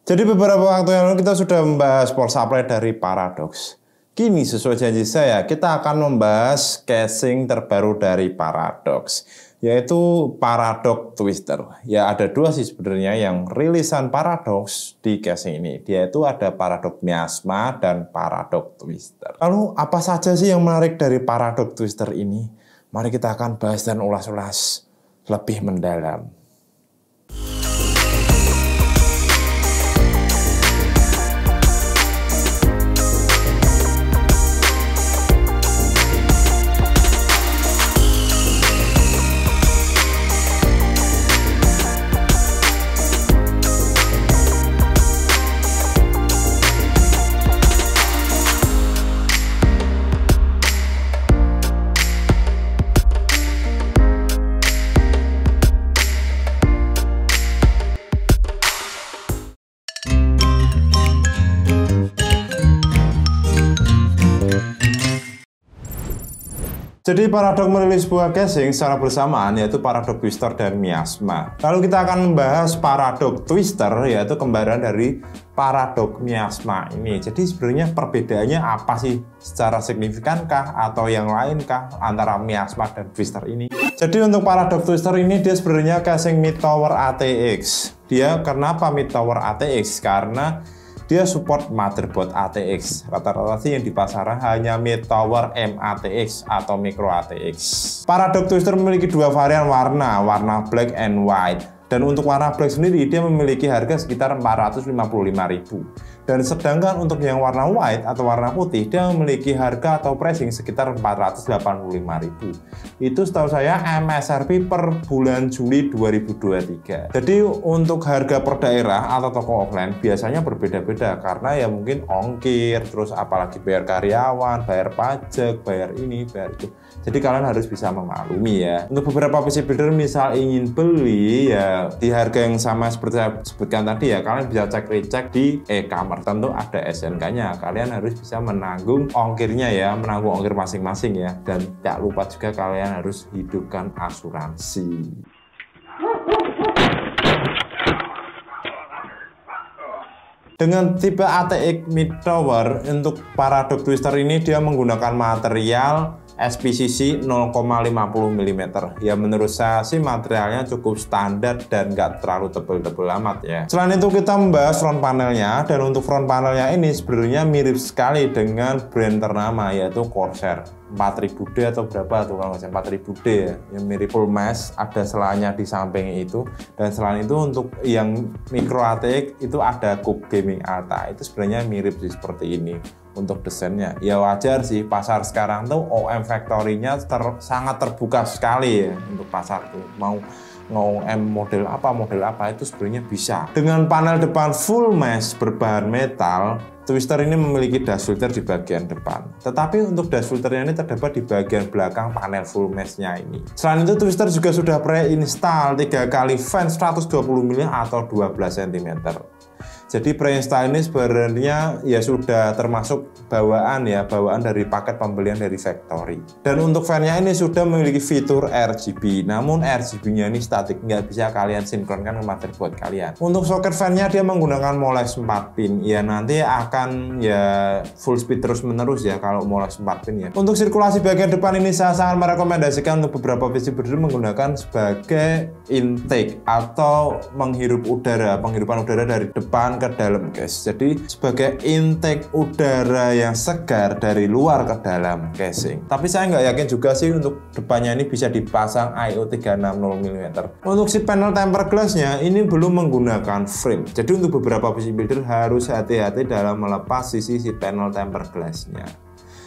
Jadi beberapa waktu yang lalu kita sudah membahas power supply dari Paradox. Kini sesuai janji saya, kita akan membahas casing terbaru dari Paradox, yaitu Paradox Twister. Ya ada dua sih sebenarnya yang rilisan Paradox di casing ini, yaitu ada Paradox Miasma dan Paradox Twister. Lalu apa saja sih yang menarik dari Paradox Twister ini? Mari kita akan bahas dan ulas-ulas lebih mendalam. Jadi Paradox merilis sebuah casing secara bersamaan, yaitu Paradox Twister dan Miasma. Lalu kita akan membahas Paradox Twister, yaitu kembaran dari Paradox Miasma ini. Jadi sebenarnya perbedaannya apa sih? Secara signifikankah atau yang lainkah antara Miasma dan Twister ini? Jadi untuk Paradox Twister ini dia sebenarnya casing Mid Tower ATX. Dia kenapa Mid Tower ATX? Karena dia support motherboard ATX. Rata-rata sih yang di pasaran hanya Mid Tower MATX atau Micro ATX. Paradox Twister memiliki dua varian warna black and white. Dan untuk warna black sendiri dia memiliki harga sekitar 455.000. Dan sedangkan untuk yang warna white atau warna putih dia memiliki harga atau pricing sekitar 485.000. Itu setahu saya MSRP per bulan Juli 2023. Jadi untuk harga per daerah atau toko offline biasanya berbeda-beda karena ya mungkin ongkir, terus apalagi bayar karyawan, bayar pajak, bayar ini, bayar itu. Jadi kalian harus bisa memaklumi ya. Untuk beberapa PC builder misal ingin beli ya di harga yang sama seperti saya sebutkan tadi ya, kalian bisa cek-recek di e-commerce. Tentu ada SNK-nya. Kalian harus bisa menanggung ongkirnya ya, menanggung ongkir masing-masing ya. Dan tak lupa juga kalian harus hidupkan asuransi. Dengan tipe ATX Mid Tower untuk Paradox Twister ini dia menggunakan material SPCC 0,50 mm. Ya menurut saya sih materialnya cukup standar dan nggak terlalu tebal-tebal amat ya. Selain itu kita membahas front panelnya, dan untuk front panelnya ini sebenarnya mirip sekali dengan brand ternama yaitu Corsair. 4000D atau berapa tuh kalau nggak salah 4000D ya, yang mirip full mesh, ada selanya di samping itu. Dan selain itu untuk yang Micro ATX itu ada Cube Gaming Alta, itu sebenarnya mirip sih seperti ini untuk desainnya. Ya wajar sih, pasar sekarang tuh OEM factory-nya sangat terbuka sekali ya untuk pasar tuh. Mau model apa itu sebenarnya bisa. Dengan panel depan full mesh berbahan metal, Twister ini memiliki dash filter di bagian depan. Tetapi untuk dash filternya ini terdapat di bagian belakang panel full mesh-nya ini. Selain itu Twister juga sudah pre-install 3 kali fan 120 mm atau 12 cm. Jadi pre-install ini sebenarnya ya sudah termasuk bawaan dari paket pembelian dari factory. Dan untuk fan-nya ini sudah memiliki fitur RGB. Namun RGB-nya ini statik, nggak bisa kalian sinkronkan ke motherboard kalian. Untuk soket fan-nya dia menggunakan Molex 4 pin. Ya nanti akan ya full speed terus menerus ya kalau Molex 4 pin ya. Untuk sirkulasi bagian depan ini saya sangat merekomendasikan untuk beberapa PC builder menggunakan sebagai intake atau penghirupan udara dari depan ke dalam guys. Jadi sebagai intake udara yang segar dari luar ke dalam casing. Tapi saya nggak yakin juga sih untuk depannya ini bisa dipasang IO 360 mm. Untuk si panel tempered glass-nya ini belum menggunakan frame. Jadi untuk beberapa PC builder harus hati-hati dalam melepas si panel tempered glass-nya.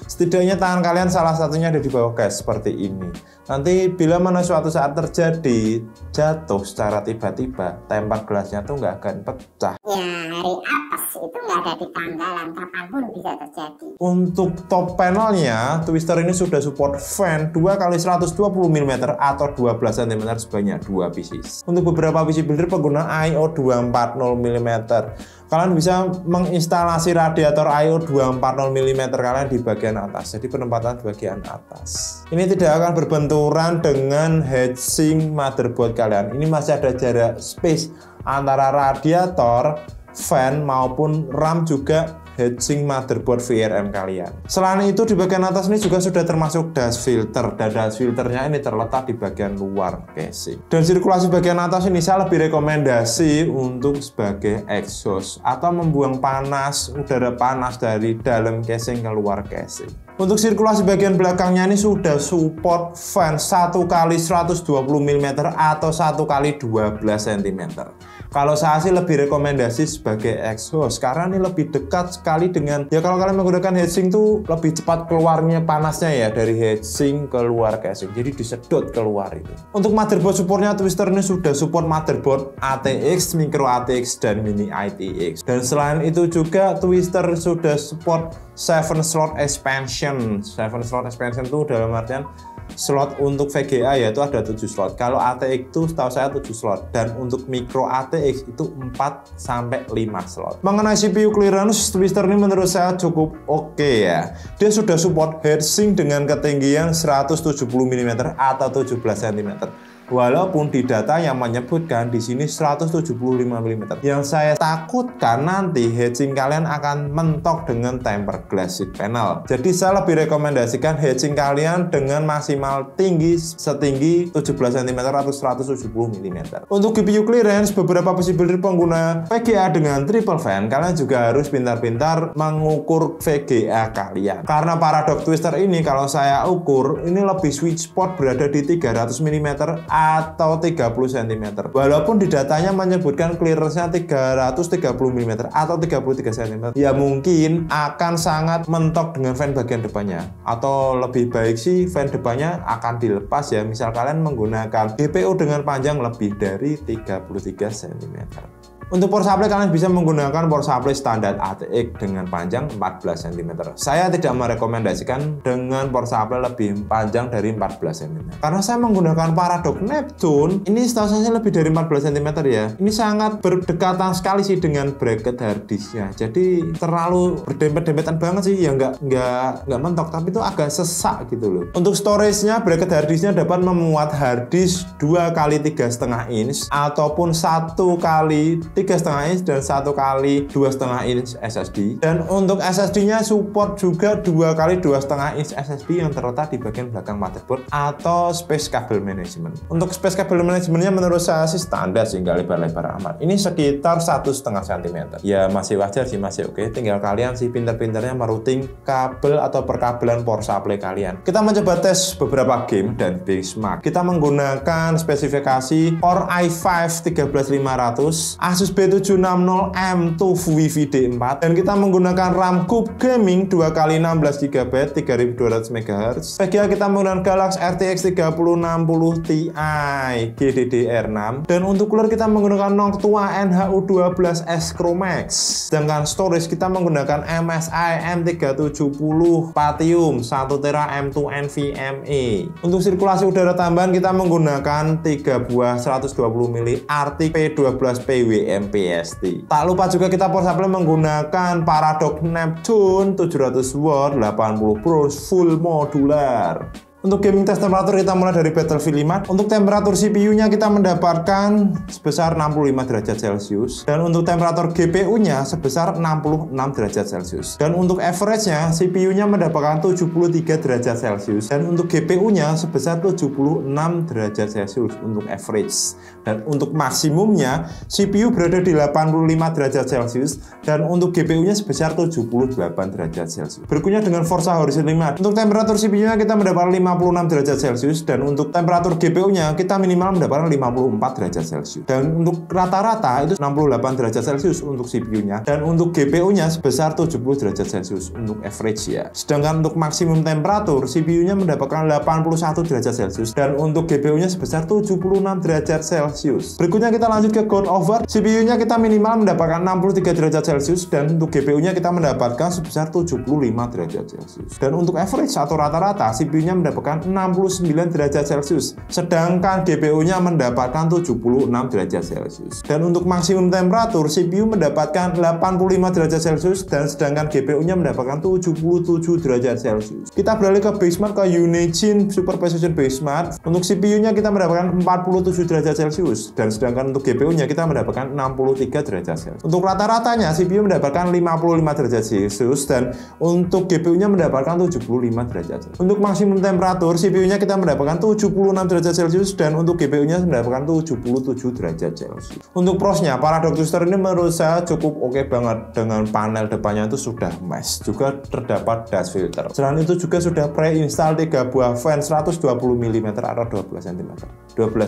Setidaknya tangan kalian salah satunya ada di bawah guys, seperti ini. Nanti bila mana suatu saat terjadi jatuh secara tiba-tiba, tempered glass-nya tuh nggak akan pecah. Ya hari atas itu nggak ada di tanggalan, kapanpun bisa terjadi. Untuk top panelnya, Twister ini sudah support fan 2 x 120 mm atau 12 cm sebanyak 2 pieces. Untuk beberapa PC builder pengguna IO 240 mm. Kalian bisa menginstalasi radiator IO 240 mm kalian di bagian atas, jadi penempatan bagian atas. Ini tidak akan berbenturan dengan heatsink motherboard kalian. Ini masih ada jarak space antara radiator fan maupun RAM juga heatsink motherboard VRM kalian. Selain itu di bagian atas ini juga sudah termasuk dust filter, dan dust filternya ini terletak di bagian luar casing. Dan sirkulasi bagian atas ini saya lebih rekomendasi untuk sebagai exhaust atau membuang udara panas dari dalam casing ke luar casing. Untuk sirkulasi bagian belakangnya ini sudah support fan 1 kali 120 mm atau 1 kali 12 cm. Kalau saya sih lebih rekomendasi sebagai exhaust karena ini lebih dekat sekali dengan, ya kalau kalian menggunakan heatsink tuh lebih cepat keluarnya panasnya ya dari heatsink ke luar casing, jadi disedot keluar itu. Untuk motherboard supportnya Twister ini sudah support motherboard ATX, micro ATX, dan mini ITX. Dan selain itu juga Twister sudah support 7 slot expansion. 7 slot expansion itu dalam artian slot untuk VGA yaitu ada 7 slot. Kalau ATX itu setahu saya 7 slot, dan untuk micro ATX itu 4-5 slot. Mengenai CPU clearance, Twister ini menurut saya cukup oke ya. Dia sudah support heatsink dengan ketinggian 170 mm atau 17 cm. Walaupun di data yang menyebutkan di sini 175 mm. Yang saya takutkan nanti heatsink kalian akan mentok dengan tempered glass sheet panel. Jadi saya lebih rekomendasikan heatsink kalian dengan maksimal tinggi setinggi 17 cm atau 170 mm. Untuk GPU clearance, beberapa possibility pengguna VGA dengan triple fan, kalian juga harus pintar-pintar mengukur VGA kalian. Karena Paradox Twister ini kalau saya ukur, ini lebih sweet spot berada di 300 mm atau 30 cm. Walaupun di datanya menyebutkan clearance-nya 330 mm atau 33 cm, ya mungkin akan sangat mentok dengan fan bagian depannya. Atau lebih baik sih fan depannya akan dilepas ya, misal kalian menggunakan GPU dengan panjang lebih dari 33 cm. Untuk power supply kalian bisa menggunakan power supply standar ATX dengan panjang 14 cm. Saya tidak merekomendasikan dengan power supply lebih panjang dari 14 cm. Karena saya menggunakan Paradox Neptune, ini setahu saya lebih dari 14 cm ya. Ini sangat berdekatan sekali sih dengan bracket hard disknya. Jadi terlalu berdempet-dempetan banget sih, ya nggak mentok, tapi itu agak sesak gitu loh. Untuk storage-nya, bracket hard disknya dapat memuat hard disk 2 kali 3,5 inch ataupun 1 kali 3,5 inch dan 1 kali 2,5 inch SSD. Dan untuk SSD-nya support juga 2 kali 2,5 inch SSD yang terletak di bagian belakang motherboard atau space cable management. Untuk space cable managementnya menurut saya sih standar sih, nggak lebar-lebar amat. Ini sekitar 1,5 cm. Ya masih wajar sih, masih oke. Tinggal kalian sih pintar-pintarnya merouting kabel atau perkabelan power supply kalian. Kita mencoba tes beberapa game dan benchmark. Kita menggunakan spesifikasi Core i5 13500, Asus B760 M2 VVD4, dan kita menggunakan RAM Cube Gaming 2x16 GB 3200 MHz. VGA kita menggunakan Galaxy RTX 3060 Ti GDDR6, dan untuk cooler kita menggunakan Noctua NHU12S Chromax. Sedangkan storage kita menggunakan MSI M370 Patium 1TB M2 NVMe. Untuk sirkulasi udara tambahan kita menggunakan 3 buah 120 mili Arctic P12 PWM-PST. Tak lupa juga kita power supply menggunakan Paradox Neptune 700W 80 Pro full modular. Untuk gaming test temperatur kita mulai dari Battlefield 5. Untuk temperatur CPU-nya kita mendapatkan sebesar 65 derajat Celcius, dan untuk temperatur GPU-nya sebesar 66 derajat Celcius. Dan untuk average-nya CPU-nya mendapatkan 73 derajat Celcius, dan untuk GPU-nya sebesar 76 derajat Celcius untuk average. Dan untuk maksimumnya CPU berada di 85 derajat Celcius, dan untuk GPU-nya sebesar 78 derajat Celcius. Berikutnya dengan Forza Horizon 5. Untuk temperatur CPU-nya kita mendapatkan 56 derajat Celcius, dan untuk temperatur GPU-nya kita minimal mendapatkan 54 derajat Celcius. Dan untuk rata-rata itu 68 derajat Celcius untuk CPU-nya, dan untuk GPU-nya sebesar 70 derajat Celcius untuk average ya. Sedangkan untuk maksimum temperatur CPU-nya mendapatkan 81 derajat Celcius, dan untuk GPU-nya sebesar 76 derajat Celcius. Berikutnya kita lanjut ke God of War. CPU-nya kita minimal mendapatkan 63 derajat Celcius, dan untuk GPU-nya kita mendapatkan sebesar 75 derajat Celcius. Dan untuk average atau rata-rata CPU-nya mendapatkan mendapatkan 69 derajat Celcius, sedangkan GPU-nya mendapatkan 76 derajat Celcius. Dan untuk maksimum temperatur, CPU mendapatkan 85 derajat Celcius dan sedangkan GPU-nya mendapatkan 77 derajat Celcius. Kita beralih ke Benchmark, ke Unigine Super Precision Benchmark. Untuk CPU-nya kita mendapatkan 47 derajat Celcius dan sedangkan untuk GPU-nya kita mendapatkan 63 derajat Celcius. Untuk rata-ratanya CPU mendapatkan 55 derajat Celcius dan untuk GPU-nya mendapatkan 75 derajat Celcius. Untuk maksimum temperatur, CPU-nya kita mendapatkan 76 derajat Celcius dan untuk GPU-nya mendapatkan 77 derajat Celcius. Untuk pros-nya, Paradox Twister ini menurut saya cukup oke banget. Dengan panel depannya itu sudah mesh, juga terdapat dust filter. Selain itu juga sudah pre-install 3 buah fan 120 mm atau 12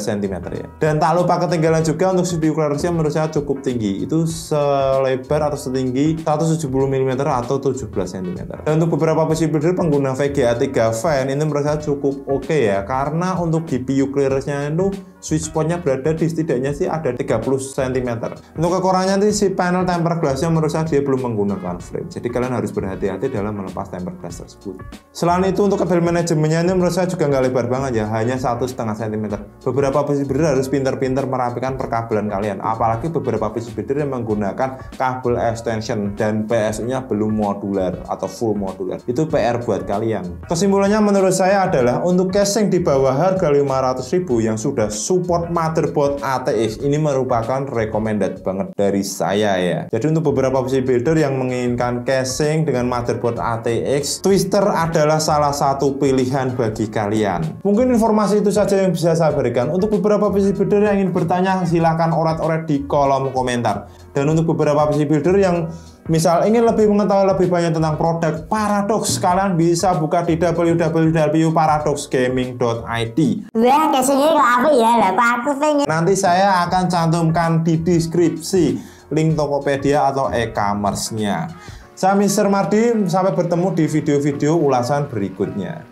cm ya. Dan tak lupa ketinggalan juga untuk CPU clearance-nya menurut saya cukup tinggi, itu selebar atau setinggi 170 mm atau 17 cm. Dan untuk beberapa PC builder pengguna VGA 3 fan ini menurut saya cukup oke ya, karena untuk GPU clearance-nya itu switch spot-nya berada di setidaknya sih ada 30 cm. Untuk kekurangannya nanti si panel tempered glass-nya menurut saya dia belum menggunakan frame, jadi kalian harus berhati-hati dalam melepas tempered glass tersebut. Selain itu untuk kabel manajemennya ini menurut saya juga nggak lebar banget ya, hanya 1,5 cm. Beberapa PC builder harus pintar-pintar merapikan perkabelan kalian, apalagi beberapa PC builder yang menggunakan kabel extension dan PSU-nya belum modular atau full modular. Itu PR buat kalian. Kesimpulannya menurut saya adalah untuk casing di bawah harga 500.000 yang sudah support motherboard ATX ini merupakan recommended banget dari saya ya. Jadi untuk beberapa PC builder yang menginginkan casing dengan motherboard ATX, Twister adalah salah satu pilihan bagi kalian. Mungkin informasi itu saja yang bisa saya berikan. Untuk beberapa PC builder yang ingin bertanya, silahkan oret-oret di kolom komentar. Dan untuk beberapa PC builder yang misal ingin lebih mengetahui lebih banyak tentang produk Paradox, kalian bisa buka di www.paradoxgaming.id. Wah, casingnya kok apa ya? Lah, aku pengen. Nanti saya akan cantumkan di deskripsi link Tokopedia atau e-commerce-nya. Saya Mr. Mardi, sampai bertemu di video-video ulasan berikutnya.